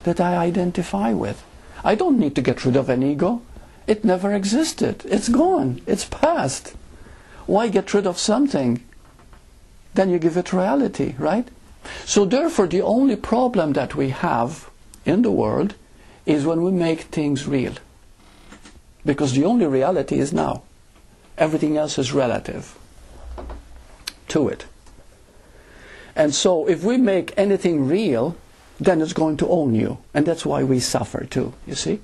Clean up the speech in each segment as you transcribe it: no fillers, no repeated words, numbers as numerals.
that I identify with. I don't need to get rid of an ego. It never existed. It's gone. It's past. Why get rid of something? Then you give it reality, right? So therefore, the only problem that we have in the world is when we make things real. Because the only reality is now. Everything else is relative to it. And so if we make anything real, then it's going to own you. And that's why we suffer too, you see?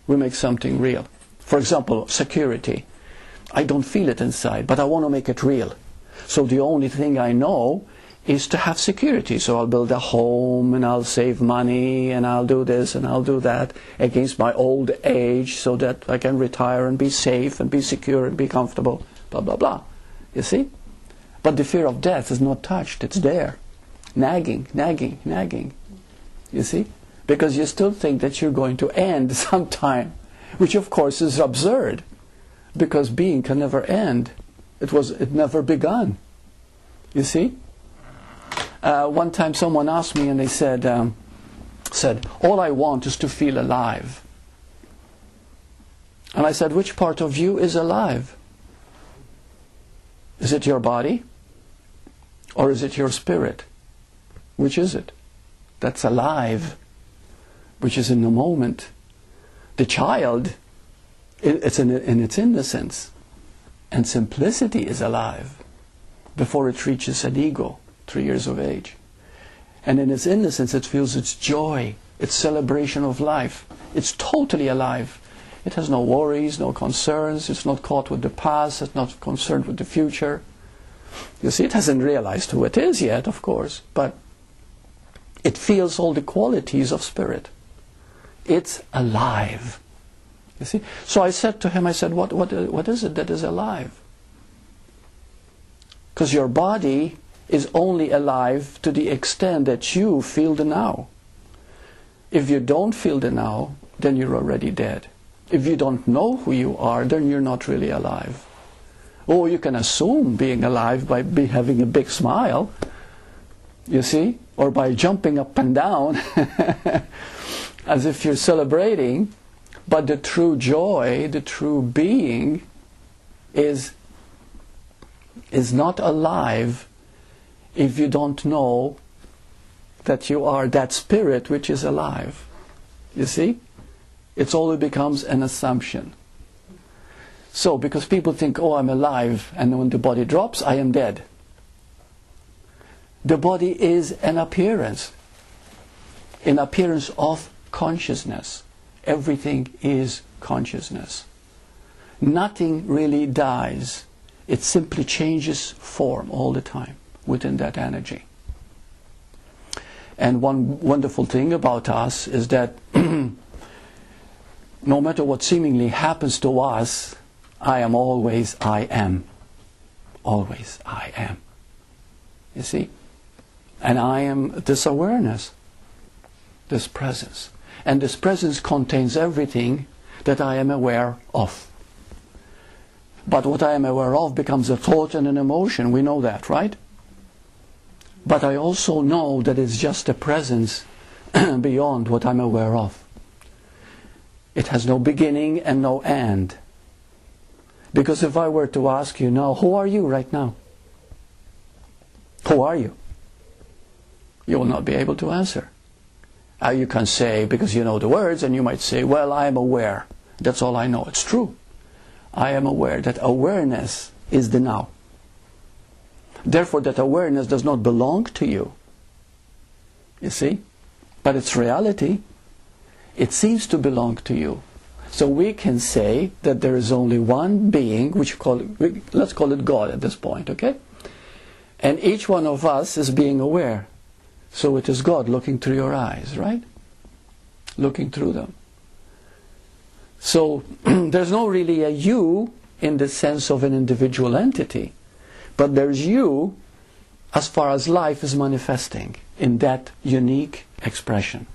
We make something real. For example, security. I don't feel it inside, but I want to make it real. So the only thing I know is to have security. So I'll build a home, and I'll save money, and I'll do this, and I'll do that against my old age so that I can retire and be safe and be secure and be comfortable, blah, blah, blah. You see? But the fear of death is not touched. It's there. Nagging, nagging, nagging. You see? Because you still think that you're going to end sometime, which of course is absurd, because being can never end. It never begun. You see? One time someone asked me, and they said, all I want is to feel alive. And I said, which part of you is alive? Is it your body? Or is it your spirit? Which is it? That's alive, which is in the moment. The child, it's in its innocence. And simplicity is alive before it reaches an ego, 3 years of age. And in its innocence it feels its joy, its celebration of life. It's totally alive. It has no worries, no concerns. It's not caught with the past. It's not concerned with the future. You see, it hasn't realized who it is yet, of course, but it feels all the qualities of spirit. It's alive. You see? So I said to him, I said, what is it that is alive? Because your body is only alive to the extent that you feel the now. If you don't feel the now, then you're already dead. If you don't know who you are, then you're not really alive. Or you can assume being alive by having a big smile, you see, or by jumping up and down as if you're celebrating. But the true joy, the true being is not alive if you don't know that you are that spirit which is alive. You see? It only becomes an assumption. So, because people think, oh, I'm alive, and when the body drops, I am dead. The body is an appearance of consciousness. Everything is consciousness. Nothing really dies. It simply changes form all the time within that energy. And one wonderful thing about us is that no matter what seemingly happens to us, I am. Always I am. You see? And I am this awareness, this presence. And this presence contains everything that I am aware of. But what I am aware of becomes a thought and an emotion. We know that, right? But I also know that it's just a presence beyond what I'm aware of. It has no beginning and no end. Because if I were to ask you now, who are you right now? Who are you? You will not be able to answer. You can say, because you know the words, and you might say, well, I am aware. That's all I know. It's true. I am aware. That awareness is the now. Therefore, that awareness does not belong to you. You see? But it's reality. It seems to belong to you. So we can say that there is only one being, which let's call it God at this point, okay? And each one of us is being aware. So it is God looking through your eyes, right? Looking through them. So there's no really a you in the sense of an individual entity. But there's you as far as life is manifesting in that unique expression.